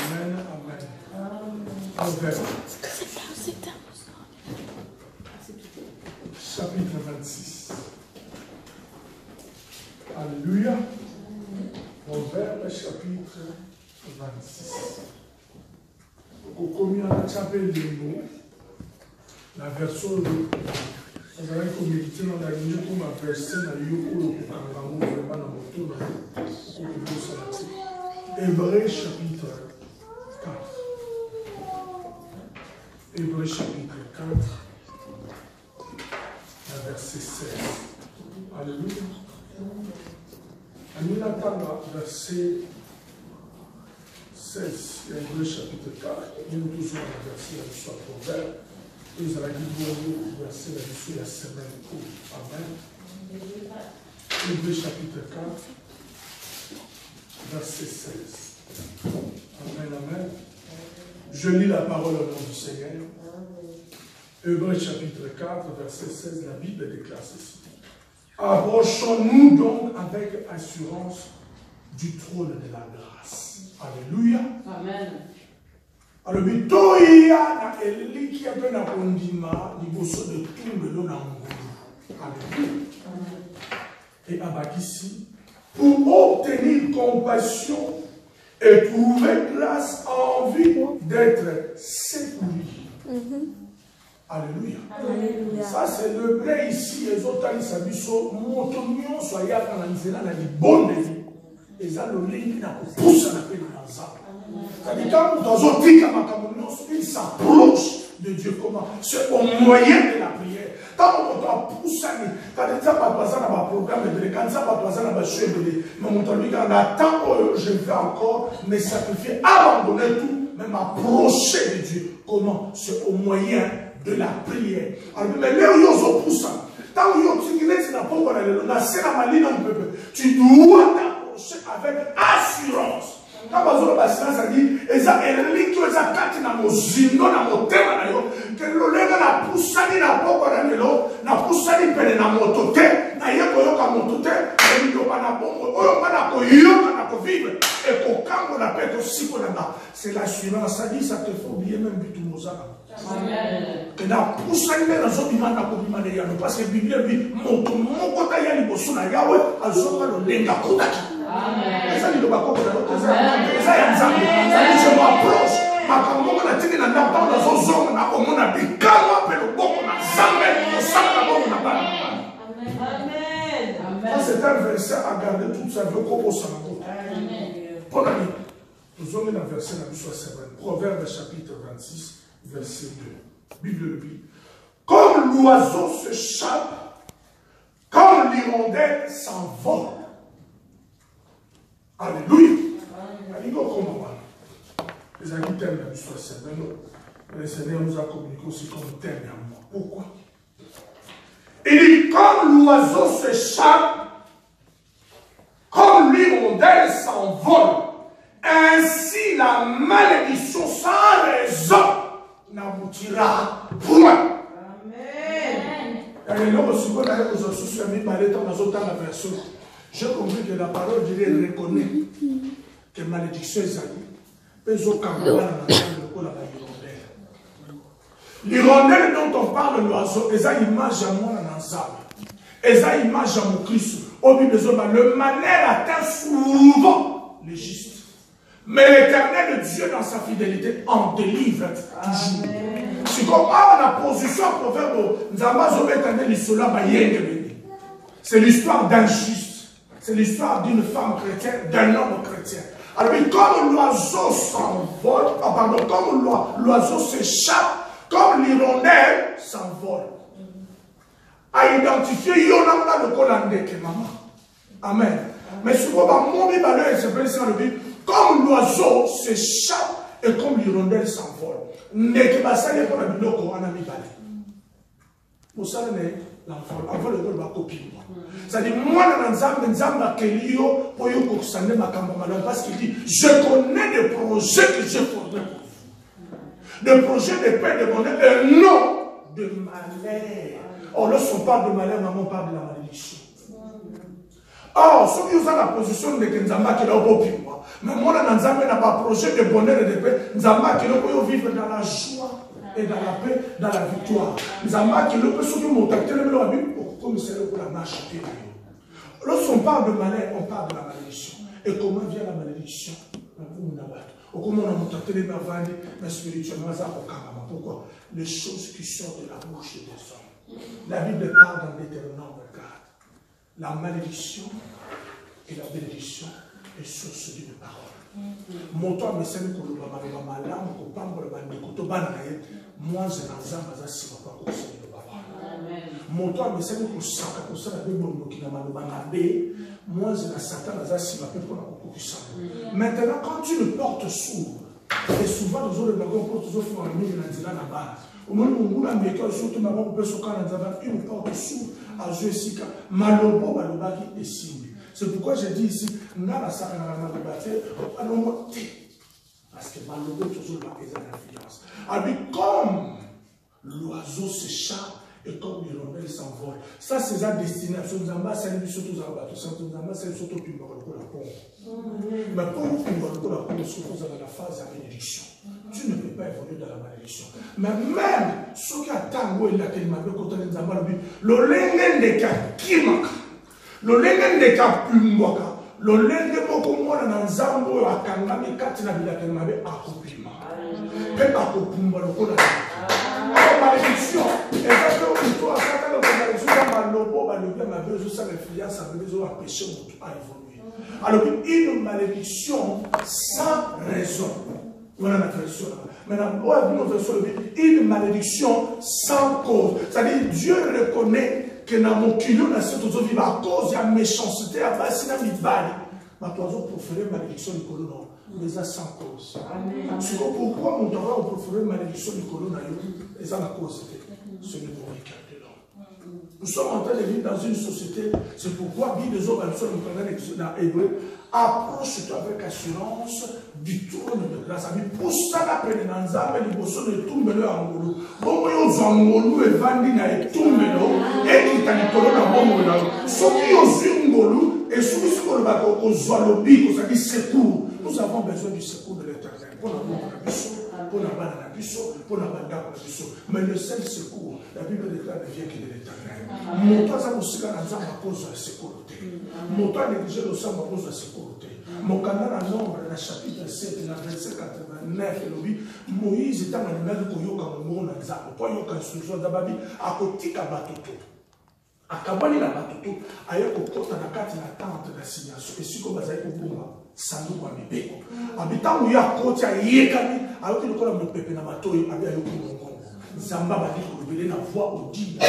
Amen, amen. Proverbe. Chapitre 26. Alléluia. Proverbe chapitre 26. Comme on a chapé les mots, la version, vous allez méditer dans la ligne comme un verset dans le Yoko, vraiment dans mon tour, Hébreux chapitre 4. Hébreux chapitre 4, verset 16. Alléluia. Nous attendons verset 16, Hébreux chapitre 4. Nous toujours le verset de l'histoire proverbe. Nous allons dire le verset de l'issue la semaine courte. Amen. Hébreux chapitre 4, verset 16. Amen, amen. Je lis la parole au nom du Seigneur. Hébreux chapitre 4, verset 16, la Bible déclare ceci. Approchons-nous donc avec assurance du trône de la grâce. Alléluia. Amen. Alors, il y a un qui a peine à condima, il faut de tout le long. Alléluia. Et avec ici, pour obtenir compassion et trouver grâce envie d'être secouru. Alléluia. Alléluia. Ça, c'est le vrai ici. Les autres, ils s'habillent sur mon tonnion, soyez à la bonne vie. Et ça, le link, il a poussé la paix dans ça. C'est-à-dire, quand dans un truc à ma communion, il s'approche de Dieu. Comment? C'est au moyen de la prière. Quand on doit pousser, quand on va passer dans ma programme, quand ça va passer dans ma chute, mais on attend que je vais encore me sacrifier, abandonner tout, mais m'approcher de Dieu. Comment? C'est au moyen de la prière. Alors, mais là où ils ont poussé, tant où ils ont tiré, tu dois t'approcher avec assurance. Quand on a l'assurance, ça dit, et ça, et les gens qui ont quatre dans nos zindo, dans nos thèmes, que le lèvre n'a poussé, n'a pas encore dans l'eau, n'a poussé, n'a pas moto thème, n'a pas yoka moto thème, et il n'y a pas de bon, il n'y a pas de vivre, et qu'au camp, on appelle aussi pour là-bas. C'est l'assurance, ça dit, ça te fait oublier même du tout, Mozart. Et là, pour ça, il y a des gens qui m'ont dit, parce que la Bible dit, mon côté, il y a des personnes à Yahweh, elles sont dans le lenga kodaki. Et ça, il y a des gens je m'approche. Ma caméra, on a dit, dans la zone, on a dit, quand on a le bon, on a jamais, on s'en a pas. Ça, c'est un verset à garder toute sa vie au Sanako. Bonne année. Nous sommes dans le verset dans l'histoire sévère. Proverbe chapitre 26. Verset 2. Bible dit. Comme l'oiseau s'échappe, comme l'hirondelle s'envole. Alléluia. Les amis t'aiment la l'histoire sévère. Le Seigneur nous a communiqué aussi comme thème à moi. Pourquoi? Il dit comme l'oiseau s'échappe, comme l'hirondelle s'envole, ainsi la malédiction sans raison n'aboutira point. Amen. J'ai compris que la parole de Dieu reconnaît que malédiction est allée. L'hirondelle dont on parle, l'oiseau, ils ont image à moi dans l'ensemble. Ils ont image à mon Christ. Le malheur atteint souvent les justes. Mais l'éternel Dieu, dans sa fidélité, en délivre toujours. C'est comme la position à proverbe, c'est l'histoire d'un juste. C'est l'histoire d'une femme chrétienne, d'un homme chrétien. Alors, comme l'oiseau s'envole, comme l'oiseau s'échappe, comme l'hirondelle s'envole. À identifier, il y en a le Colandé que maman. Amen. Mais souvent, mon bébé, il s'appelle ça le but. Comme l'oiseau s'échappe et comme l'hirondelle s'envole. N'est-ce pas ça, il y a un biloko en ami balé. Pour ça, l'envol, avant le rôle, copie. C'est-à-dire, moi, dans l'ensemble, pour parce qu'il dit, je connais des projets que j'ai formés pour vous. Des projets de paix, de bonheur, et non de malheur. Or, lorsqu'on parle de malheur, maman parle de la malédiction. Or, ceux qui ont la position de Kenzamba qui est au pied, Mais moi, dans un projet de bonheur et de paix, nous avons vivre dans la joie et dans la paix, dans la victoire. Nous avons la marche. Lorsqu'on parle de malheur, on parle de la malédiction. Et comment vient la malédiction? Comment on a monté les mavandi, mais spirituellement, ça pourquoi? Les choses qui sortent de la bouche des hommes. La Bible parle dans Deutéronome 4. La malédiction et la bénédiction est source d'une parole. Mon toi, mais c'est que le baba malam, qu'on parle de bande de banaye, moi, je n'en ai pas si pas conseiller le baba. Mon toi, mais c'est que ça, comme ça, la Bible qui n'a pas de moi, je n'en sais pas si pas pour la concussion. Maintenant, quand une porte s'ouvre, et souvent, nous avons une porte s'ouvre en milieu de la bas. Au moment où on a mis surtout ma bonne personne une porte s'ouvre à Jessica, Malobo, Malobaki et Simbi. C'est pourquoi j'ai dit ici, Nala Sakana Malobate, parce que Malobo toujours la l'influence. Alors, comme l'oiseau s'échappe et comme l'hirondelle s'envole, ça c'est sa destination. Nous avons salué surtout aux abattus, nous avons salué surtout plus bas que la pompe. Mais pour nous, la pompe, nous avons la phase de bénédiction. Tu ne peux pas évoluer dans la malédiction. Mais même ceux qui attendent où il a tellement de côté de Zambal, le lengen de Kakimaka, le lengen de Kapumbaka, le lengen de Mokomona dans Zambo, à Kangami, Katina Bilakemabe, à Kopima. Et à Kopumba, le Kona. La malédiction, et parce que toi, quand on a malédiction, dans Malobo, le bien m'a besoin de sa influence, ça veut dire à pécher, à évoluer. Alors, une malédiction sans raison. Voilà la version. Maintenant, une malédiction sans cause. C'est-à-dire, Dieu reconnaît que dans mon kilo, dans cette vie, à cause de la méchanceté, à base de la mibali, ma toison proférer malédiction du colon, mais ça sans cause. C'est pourquoi mon droit au proférer malédiction du colon, et ça la cause, c'est le handicap de l'homme. Nous sommes en train de vivre dans une société, c'est pourquoi Guy des organisations dans l'hébreu, approche-toi avec assurance du trône de grâce. Pour ça, la peine dans Zambé, les bossons de tout le angolo. Bon, ils ont angolo et vandina et tout le et qui t'a dit que l'on a bon mot. Ceux qui ont zungolo et ceux qui ont le zoalobi, qui ont dit secours. Nous avons besoin du secours de l'éternel. Pour la mort de la bichon, pour la balle de la bichon, pour la balle de la bichon. Mais le seul secours, la Bible déclare, ne vient que de l'éternel. Mon toit, ça vous sera dans la cause de la sécurité. Mon toit, négligé le sang à cause de la sécurité. Mon canal en nombre, dans le chapitre 7, dans le verset 89, Moïse est un animal qui yoka mon monde, pour yoka instruction d'Ababi, à côté de Batoto. À Kabani la Batoto, à yoko kota na kati na tente d'assignation. Et si comme ça, il faut sandu kwa mibeko. Habitant où il y a côté à yekani, alors que le corps me pepe na bateau, il y a yoko mon Zamba badi ko na voix audible.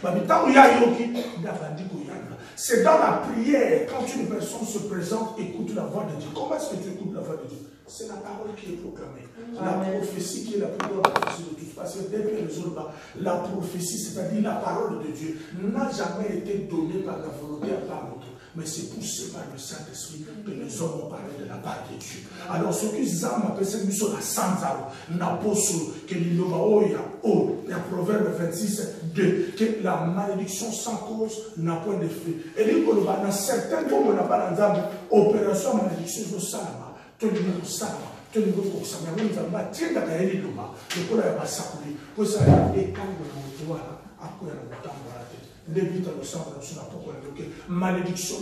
Habitant où il y a yoki, il y a bandi ko yana. C'est dans la prière, quand une personne se présente, écoute la voix de Dieu. Comment est-ce que tu écoutes la voix de Dieu? C'est la parole qui est proclamée. La prophétie qui est la plus grande prophétie de tous. Parce que depuis les autres, la prophétie, c'est-à-dire la parole de Dieu, n'a jamais été donnée par la volonté à part l'autre. Mais c'est poussé par le Saint-Esprit que les hommes ont parlé de la part de Dieu. Alors, ce que Zam appelle cette mission la Sanzaro, Naposo, que l'Inobaoya, il y a Proverbe 26, 2, que la malédiction sans cause n'a point d'effet. Et dit que dans certains moments, on n'a pas d'opération malédiction de Salama, tout le monde Salama. Tout le monde ça mais nous avons tiré la cahier de l'homme, le coup là, il va s'accouler. Pour ça, il y a des camps de l'autre, à quoi il y a le temps de la tête. Début à le sang, on n'a pas bloqué. Malédiction,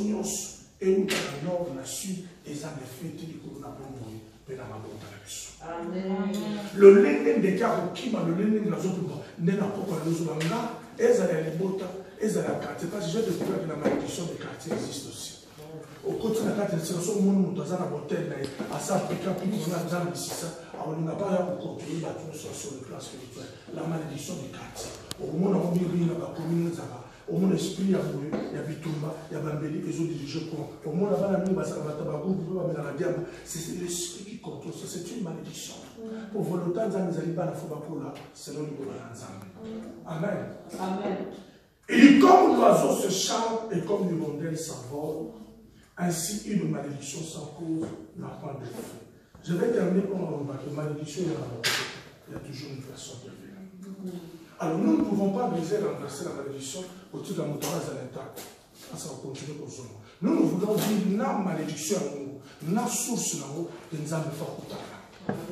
et où le nord, la sud, et ça les fait, il dit qu'on a bon mourir, mais dans ma bonne direction. Le lengen de Karokima, le lengen de la zone, n'est pas pour les autres, et ça les bottes, et ça la carte. Parce que j'ai découvert que la malédiction des quartiers existe aussi. Au côté de la carte, c'est le monde dans un hôtel, à ça, quelqu'un qui nous a dans le système, on n'a pas pour continuer à sur le plan spirituel. La malédiction des quartiers. Au monde, on dit, au monde, l'esprit a voulu, il y a Bitumba, il y a Bambeli, les autres dirigés pour. Au monde, c'est l'esprit qui contrôle ça, c'est une malédiction. Pour volontaire, c'est le niveau de Amen. Amen. Et comme l'oiseau se chante et comme l'hirondelle s'envole, ainsi, une malédiction sans cause n'a pas d'effet. Je vais terminer par un remarque. Malédiction, il y a toujours une façon de vivre. Alors, nous ne pouvons pas briser, renverser la malédiction au titre de la motorage à l'intact. Ça va continuer pour ce moment. Nous voulons dire la malédiction à nous. na source na ngo te nzambe fa kutana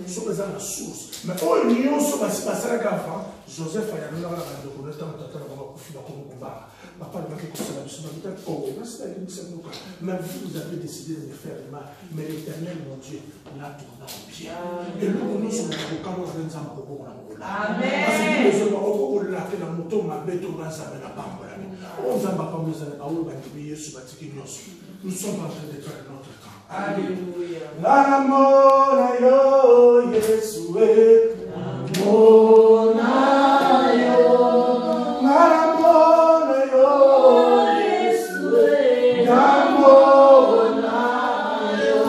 so eza na source mais oyo nyonso basalaka avant Joseph ayalolaka na bandeko na ntango tata na bango akufi bakomi kobanga papa alobaki kosala biso babitaki oyo nasilaki bisanuka mais vous avez décidé de me faire mal mais l'éternel mon Dieu l'a tourné en bien eloko nyonso nakokamona na nzambe akobongola ngola parce que besoin okolake na moto mabe to nzambe na pambola oyo nzambe apambolezana aoyo bandeko yesu batiki nyonso nous sommes en train de faire notre temps. Alléluia. Namona yo Yesue. Namona yo. Namona yo Yesue. Namona yo.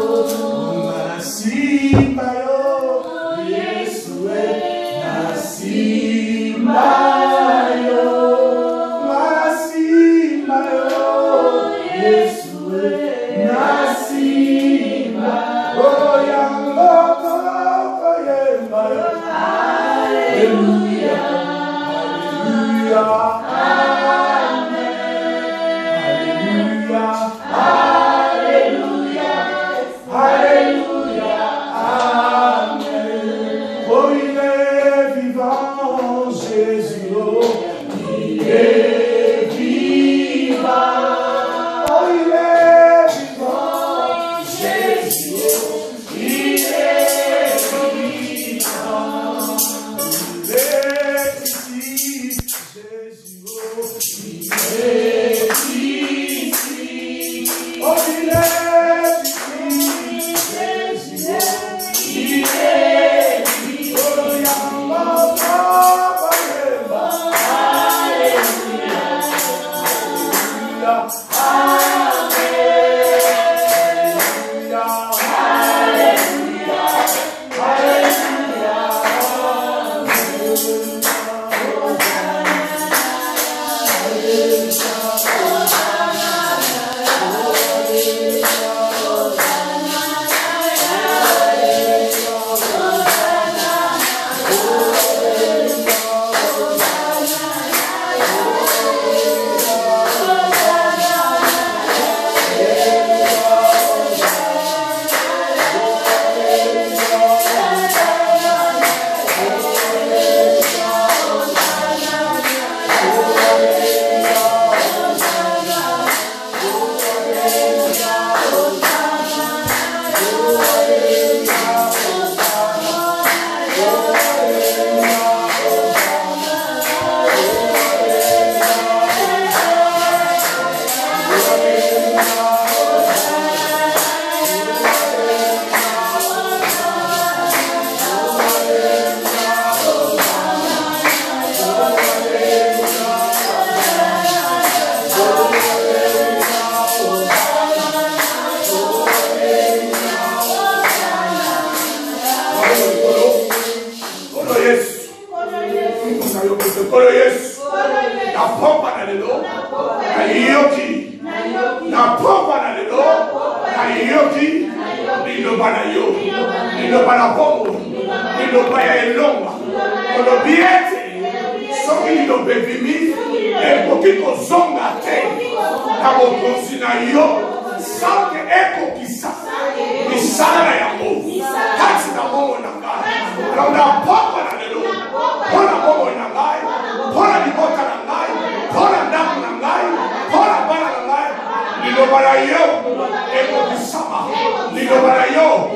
Nasimba yo Yesue. Nasimba yo. Nasimba yo Yesue. Lindo para yo,